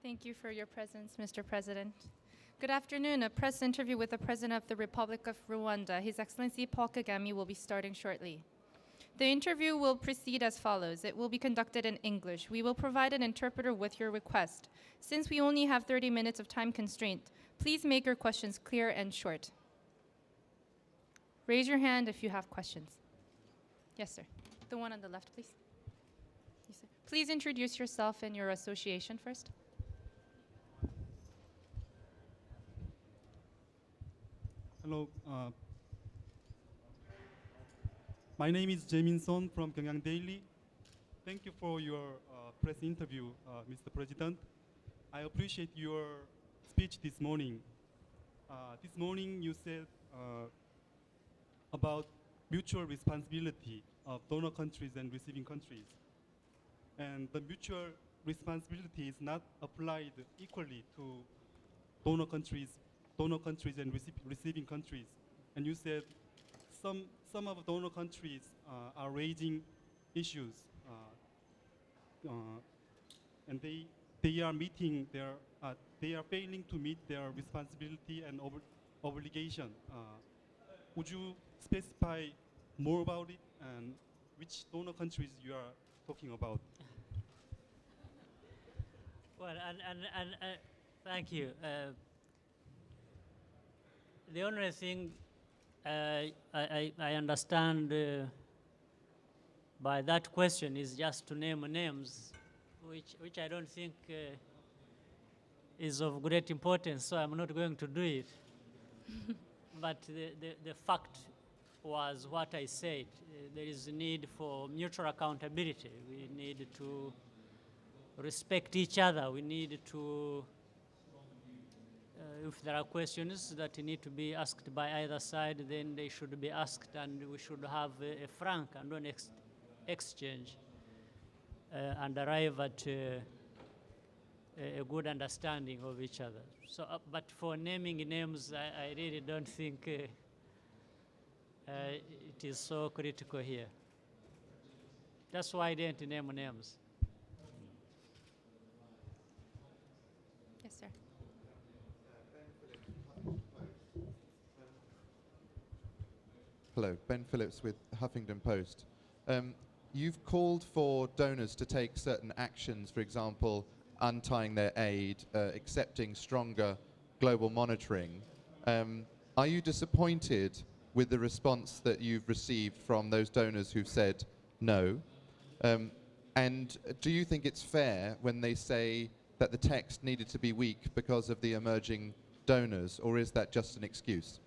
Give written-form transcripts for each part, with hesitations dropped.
Thank you for your presence, Mr. President. Good afternoon. A press interview with the President of the Republic of Rwanda, His Excellency Paul Kagame, will be starting shortly. The interview will proceed as follows. It will be conducted in English. We will provide an interpreter with your request. Since we only have 30 minutes of time constraint, please make your questions clear and short. Raise your hand if you have questions. Yes, sir. The one on the left, please. Yes, sir. Please introduce yourself and your association first. Hello. My name is Jaemin Son from Gyeongyang Daily. Thank you for your press interview, Mr. President. I appreciate your speech this morning. This morning you said about mutual responsibility of donor countries and receiving countries. And the mutual responsibility is not applied equally to donor countries and receiving countries. And you said some of donor countries are raising issues, and they are meeting their they are failing to meet their responsibility and obligation. Would you specify more about it and which donor countries you are talking about? Well, thank you. The only thing I understand by that question is just to name names, which I don't think is of great importance, so I'm not going to do it. But the fact was what I said. There is a need for mutual accountability. We need to respect each other. We need to if there are questions that need to be asked by either side, then they should be asked, and we should have a frank and honest exchange and arrive at a good understanding of each other. So, but for naming names, I really don't think it is so critical here. That's why I didn't name names. Yes, sir. Hello, Ben Phillips with Huffington Post. You've called for donors to take certain actions, for example, untying their aid, accepting stronger global monitoring. Are you disappointed with the response that you've received from those donors who've said no? And do you think it's fair when they say that the text needed to be weak because of the emerging donors, or is that just an excuse?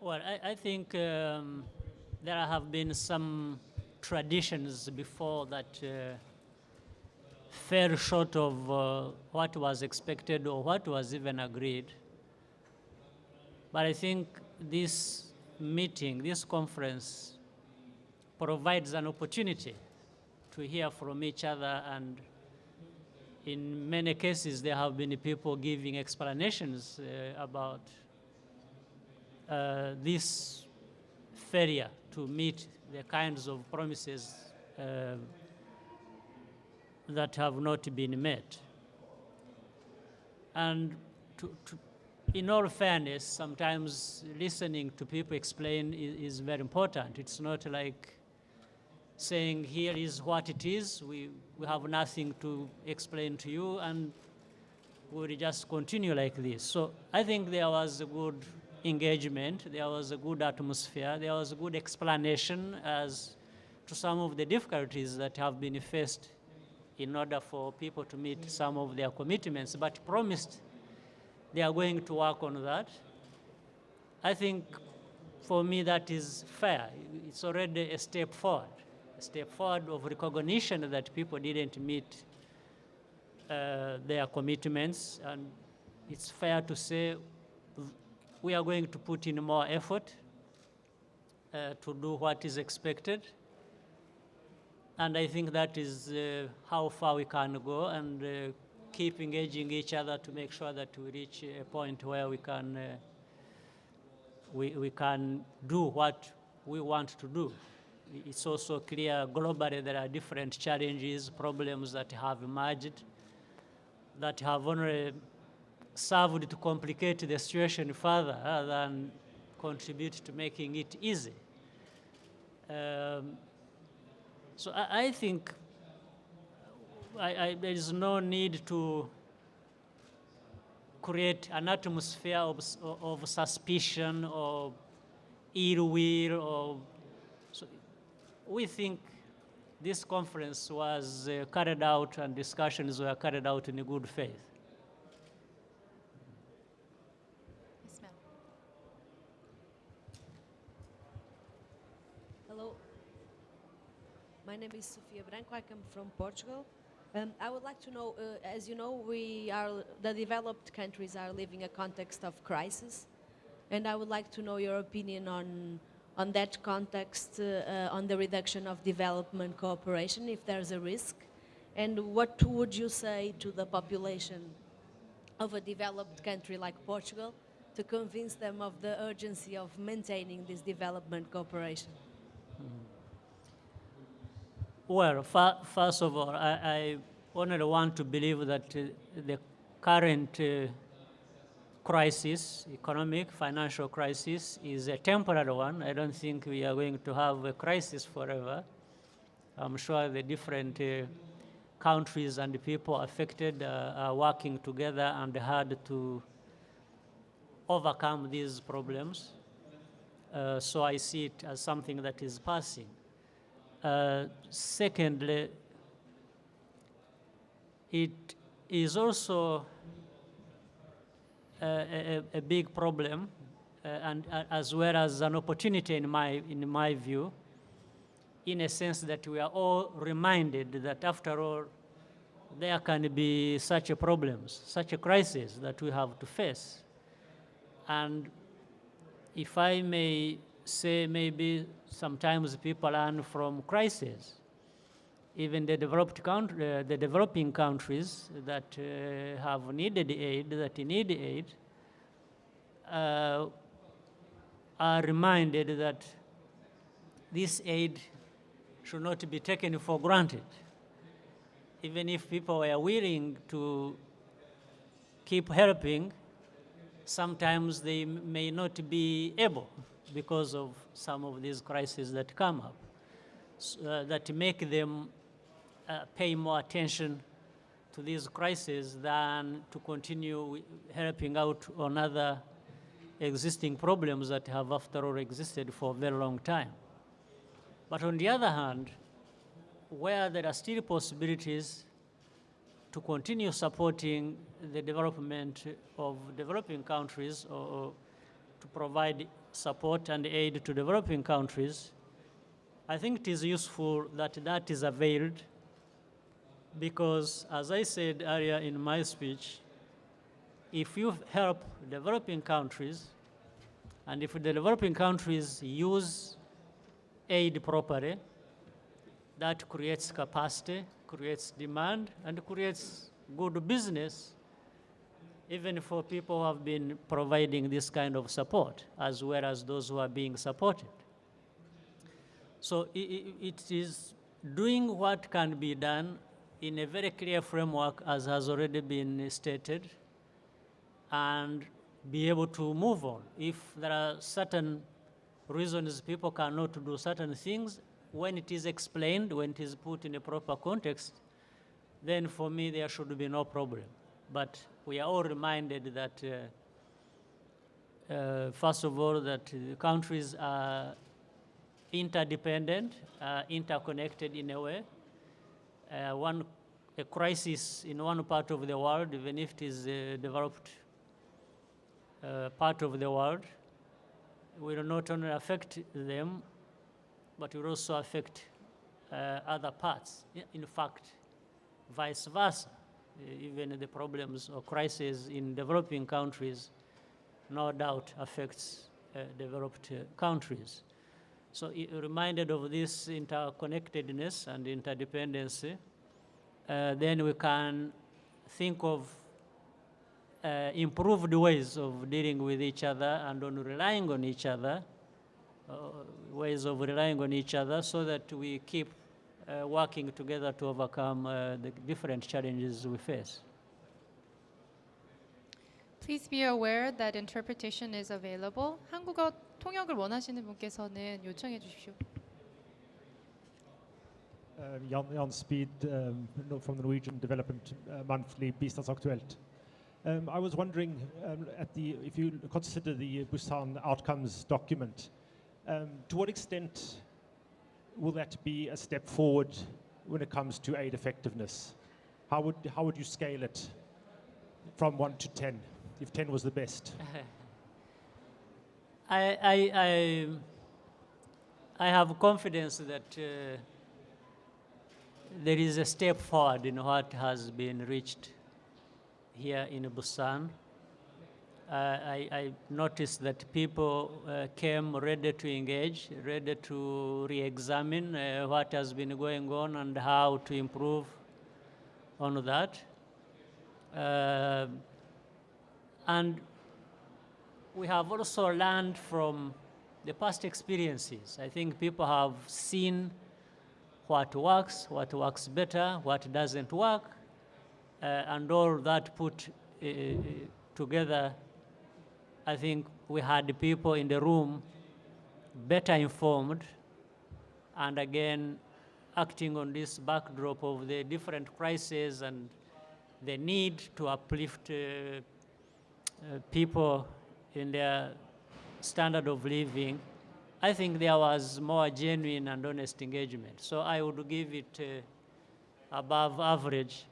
Well, I think there have been some traditions before that fell short of what was expected or what was even agreed. But I think this meeting, this conference, provides an opportunity to hear from each other, and in many cases there have been people giving explanations about this failure to meet the kinds of promises that have not been met. And in all fairness, sometimes listening to people explain is very important. It's not like saying, here is what it is, we have nothing to explain to you, and we'll just continue like this. So I think there was a good engagement, there was a good atmosphere, there was a good explanation as to some of the difficulties that have been faced in order for people to meet some of their commitments, but promised they are going to work on that. I think for me that is fair. It's already a step forward of recognition that people didn't meet their commitments, and it's fair to say we are going to put in more effort to do what is expected. And I think that is how far we can go, and keep engaging each other to make sure that we reach a point where we can do what we want to do. It's also clear globally there are different challenges, problems that have emerged. that have only served to complicate the situation further rather than contribute to making it easy. So I think there is no need to create an atmosphere of suspicion or ill will. So we think this conference was carried out and discussions were carried out in good faith. Ismail. Hello. My name is Sofia Branco. I come from Portugal. I would like to know, as you know, the developed countries are living a context of crisis, and I would like to know your opinion on that context, on the reduction of development cooperation, if there's a risk, and what would you say to the population of a developed country like Portugal to convince them of the urgency of maintaining this development cooperation? Well, first of all, I only want to believe that the current crisis, economic, financial crisis, is a temporary one. I don't think we are going to have a crisis forever. I'm sure the different countries and the people affected are working together and hard to overcome these problems. So I see it as something that is passing. Secondly, it is also a big problem, and as well as an opportunity in my view, in a sense that we are all reminded that after all, there can be such a problems, such a crisis that we have to face. And if I may say, maybe sometimes people learn from crisis. Even the developing countries that have needed aid, that need aid, are reminded that this aid should not be taken for granted. Even if people were willing to keep helping, sometimes they may not be able because of some of these crises that come up, that make them pay more attention to these crises than to continue helping out on other existing problems that have, after all, existed for a very long time. But on the other hand, where there are still possibilities to continue supporting the development of developing countries or to provide support and aid to developing countries, I think it is useful that that is availed because, as I said earlier in my speech, if you help developing countries and if the developing countries use aid properly, that creates capacity, creates demand, and creates good business, even for people who have been providing this kind of support, as well as those who are being supported. So it is doing what can be done in a very clear framework, as has already been stated, and be able to move on. If there are certain reasons people cannot do certain things, when it is explained, when it is put in a proper context, then for me there should be no problem. But we are all reminded that, first of all, that the countries are interdependent, interconnected in a way. A crisis in one part of the world, even if it is a developed part of the world, will not only affect them, but will also affect other parts. In fact, vice versa. Even the problems or crises in developing countries, no doubt affects developed countries. So reminded of this interconnectedness and interdependency, then we can think of improved ways of dealing with each other and on relying on each other, ways of relying on each other so that we keep working together to overcome the different challenges we face. Please be aware that interpretation is available. 한국어 통역을 원하시는 분께서는 요청해 주십시오. Jan Speed from the Norwegian Development Monthly Bistandsaktuelt. I was wondering, if you consider the Busan outcomes document, to what extent will that be a step forward when it comes to aid effectiveness? How would you scale it from 1 to 10, if 10 was the best? I have confidence that there is a step forward in what has been reached here in Busan. I noticed that people came ready to engage, ready to re-examine what has been going on and how to improve on that. And we have also learned from the past experiences. I think people have seen what works better, what doesn't work, and all that put together. I think we had the people in the room better informed, and again, acting on this backdrop of the different crises and the need to uplift people in their standard of living. I think there was more genuine and honest engagement. So I would give it above average.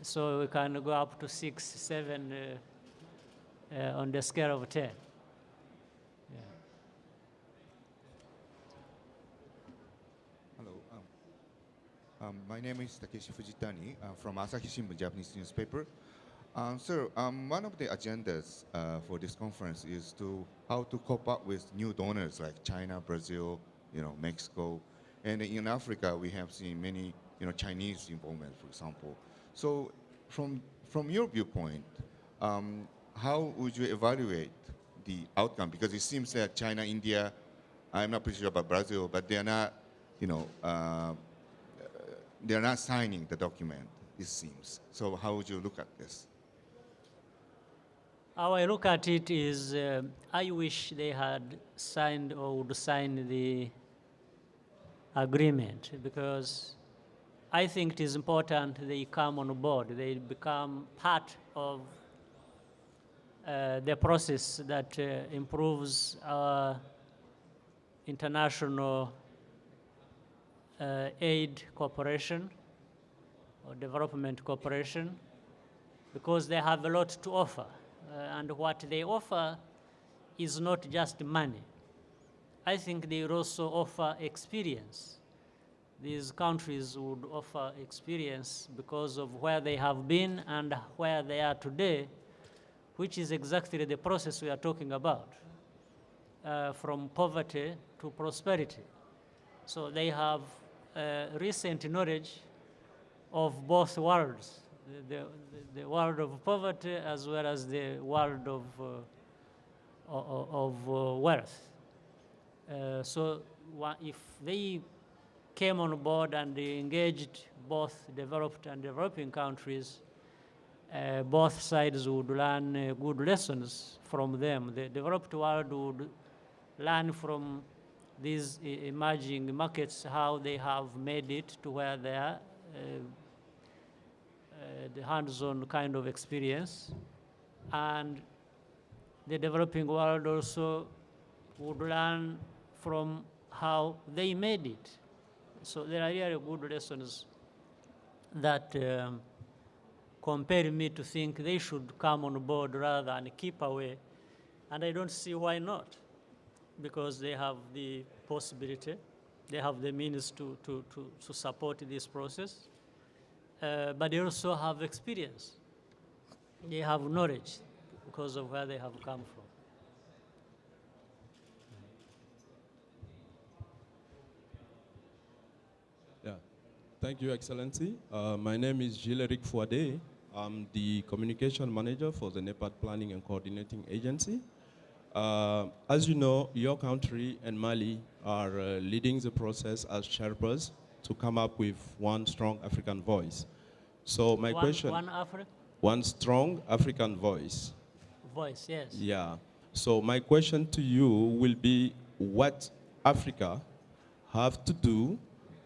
So we can go up to 6, 7 on the scale of 10. Hello. My name is Takeshi Fujitani from Asahi Shimbun, Japanese newspaper. Sir, one of the agendas for this conference is how to cope up with new donors like China, Brazil, Mexico, and in Africa we have seen many, Chinese involvement, for example. So, from your viewpoint, how would you evaluate the outcome? Because it seems that China, India, I'm not pretty sure about Brazil, but they are not, they are not signing the document, it seems. So how would you look at this? How I look at it is, I wish they had signed or would sign the agreement, because I think it is important they come on board, they become part of the process that improves our international aid cooperation or development cooperation, because they have a lot to offer. And what they offer is not just money. I think they will also offer experience. These countries would offer experience because of where they have been and where they are today, which is exactly the process we are talking about, from poverty to prosperity. So they have recent knowledge of both worlds, the world of poverty as well as the world of wealth. So if they came on board and they engaged both developed and developing countries, both sides would learn good lessons from them. The developed world would learn from these emerging markets how they have made it to where they are, the hands-on kind of experience. And the developing world also would learn from how they made it. So there are really good lessons that compel me to think they should come on board rather than keep away. And I don't see why not, because they have the possibility, they have the means to support this process, but they also have experience. They have knowledge because of where they have come from. Yeah, thank you, Excellency. My name is Gilles-Eric Fouadé. I'm the communication manager for the NEPAD Planning and Coordinating Agency. As you know, your country and Mali are leading the process as Sherpas to come up with one strong African voice. So my question... One Africa? one strong African voice. Voice, yes. Yeah. So my question to you will be what Africa have to do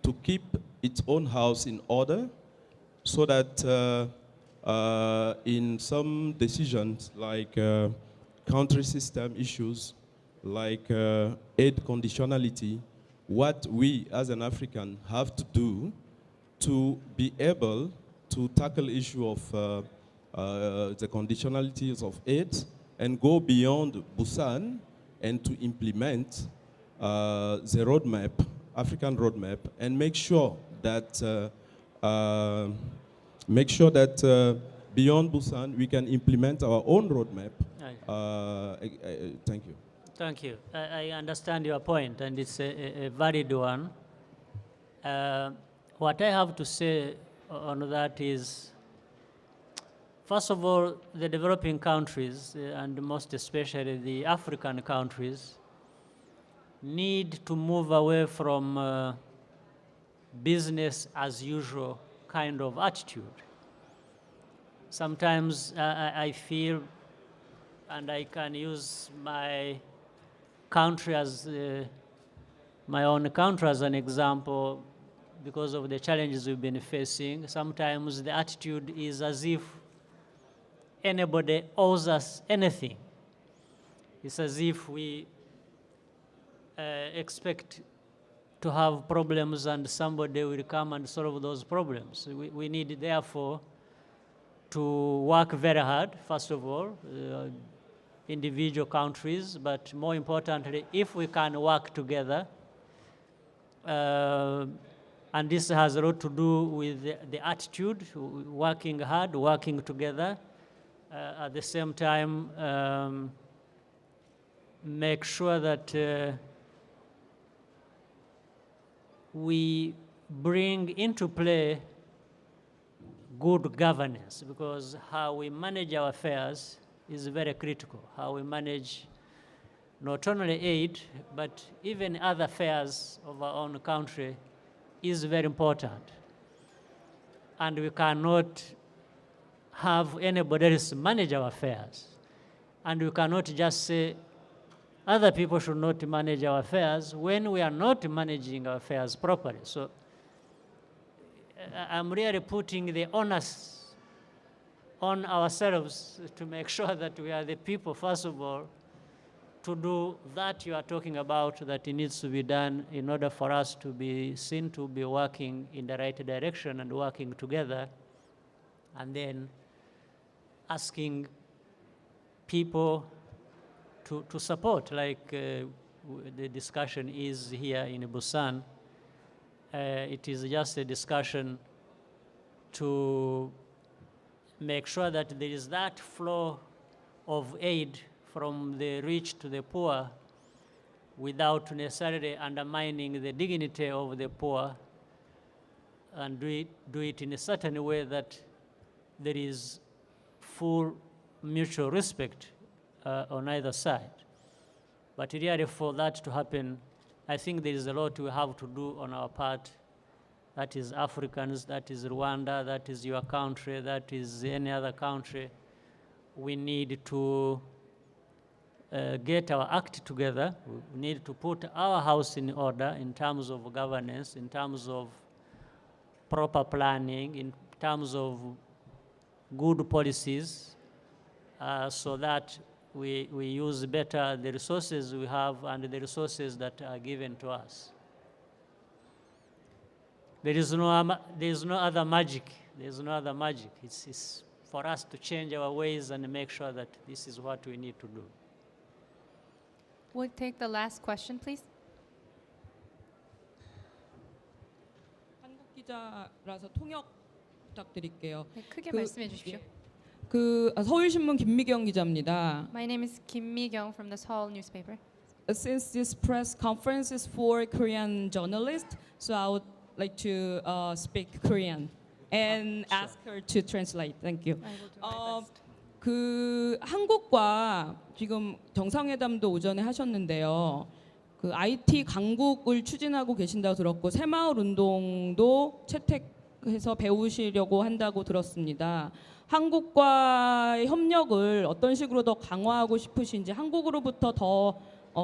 to keep its own house in order so that in some decisions like country system issues, like aid conditionality, what we as an African have to do to be able to tackle issue of the conditionalities of aid and go beyond Busan and to implement the roadmap, African roadmap, and make sure that beyond Busan we can implement our own roadmap. Thank you. Thank you. I understand your point, and it's a valid one. What I have to say on that is, first of all, the developing countries, and most especially the African countries, need to move away from business as usual kind of attitude. Sometimes I feel, and I can use my country as my own country as an example, because of the challenges we've been facing. Sometimes the attitude is as if anybody owes us anything. It's as if we expect to have problems and somebody will come and solve those problems. We need, therefore, to work very hard, first of all, individual countries, but more importantly, if we can work together, and this has a lot to do with the attitude, working hard, working together, at the same time, make sure that we bring into play good governance, because how we manage our affairs is very critical. How we manage not only aid, but even other affairs of our own country is very important. And we cannot have anybody else manage our affairs. And we cannot just say other people should not manage our affairs when we are not managing our affairs properly. So I'm really putting the onus on ourselves to make sure that we are the people, first of all, to do that you are talking about, that it needs to be done in order for us to be seen to be working in the right direction and working together, and then asking people to support, like the discussion is here in Busan. It is just a discussion to make sure that there is that flow of aid from the rich to the poor without necessarily undermining the dignity of the poor, and do it in a certain way that there is full mutual respect on either side. But really, for that to happen, I think there is a lot we have to do on our part. That is Africans, that is Rwanda, that is your country, that is any other country. We need to get our act together. We need to put our house in order in terms of governance, in terms of proper planning, in terms of good policies, so that we use better the resources we have and the resources that are given to us. There is no other magic. There is no other magic. It's for us to change our ways and make sure that this is what we need to do. We'll take the last question, please. 한국 기자라서 통역 부탁드릴게요. 네, 크게 그- 말씀해 주십시오. 서울신문 김미경 기자입니다. My name is Kim Mi-kyung from the Seoul newspaper. Since this press conference is for Korean journalists, so I would like to speak Korean and sure. ask her to translate. Thank you. I will do my best. 한국과 지금 정상회담도 오전에 하셨는데요. IT 강국을 추진하고 계신다고 들었고 새마을 운동도 채택 해서 배우시려고 한다고 들었습니다. 한국과의 협력을 어떤 식으로 더 강화하고 싶으신지, 한국으로부터 더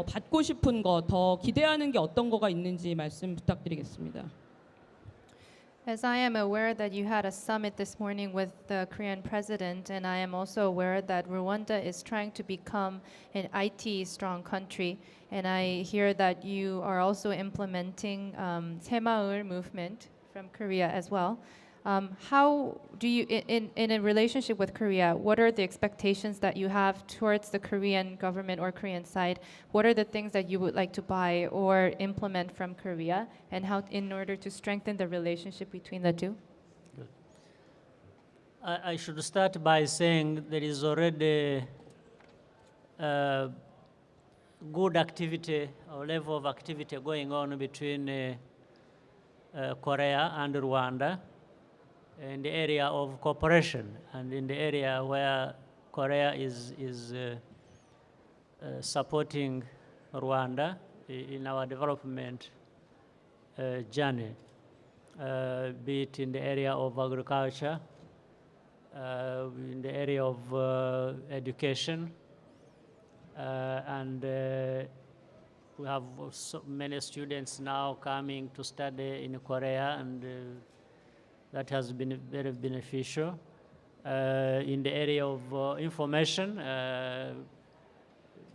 받고 싶은 거, 더 기대하는 게 어떤 거가 있는지 말씀 부탁드리겠습니다. As I am aware that you had a summit this morning with the Korean president, and I am also aware that Rwanda is trying to become an IT strong country, and I hear that you are also implementing 새마을 movement from Korea as well. How do you, in a relationship with Korea, what are the expectations that you have towards the Korean government or Korean side? What are the things that you would like to buy or implement from Korea, and how, in order to strengthen the relationship between the two? I should start by saying there is already good activity or level of activity going on between Korea and Rwanda in the area of cooperation and in the area where Korea is supporting Rwanda in our development journey, be it in the area of agriculture, in the area of education, and we have so many students now coming to study in Korea, and that has been very beneficial. In the area of information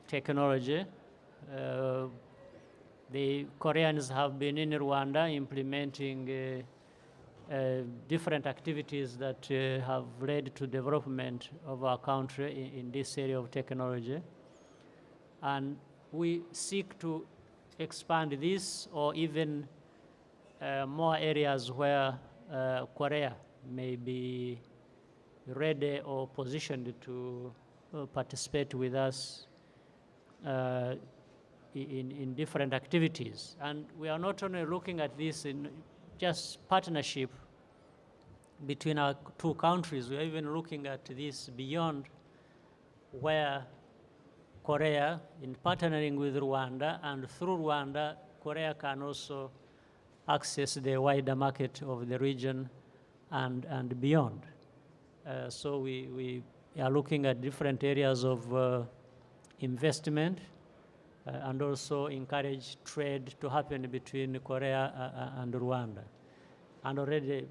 technology, the Koreans have been in Rwanda implementing different activities that have led to development of our country in this area of technology. And we seek to expand this or even more areas where Korea may be ready or positioned to participate with us in different activities. And we are not only looking at this in just partnership between our two countries, we are even looking at this beyond, where Korea, in partnering with Rwanda, and through Rwanda, Korea can also access the wider market of the region and beyond. So we are looking at different areas of investment and also encourage trade to happen between Korea and Rwanda. And already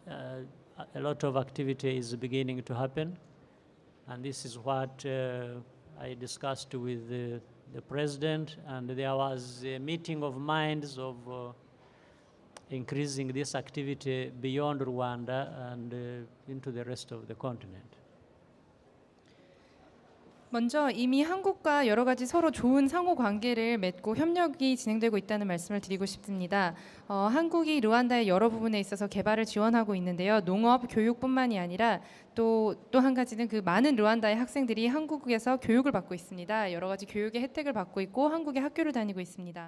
a lot of activity is beginning to happen, and this is what I discussed with the president, and there was a meeting of minds of increasing this activity beyond Rwanda and into the rest of the continent. 먼저 이미 한국과 여러 가지 서로 좋은 상호 관계를 맺고 협력이 진행되고 있다는 말씀을 드리고 싶습니다. 한국이 르완다의 여러 부분에 있어서 개발을 지원하고 있는데요. 농업, 교육뿐만이 아니라 또 한 가지는 그 많은 르완다의 학생들이 한국에서 교육을 받고 있습니다. 여러 가지 교육의 혜택을 받고 있고 한국의 학교를 다니고 있습니다.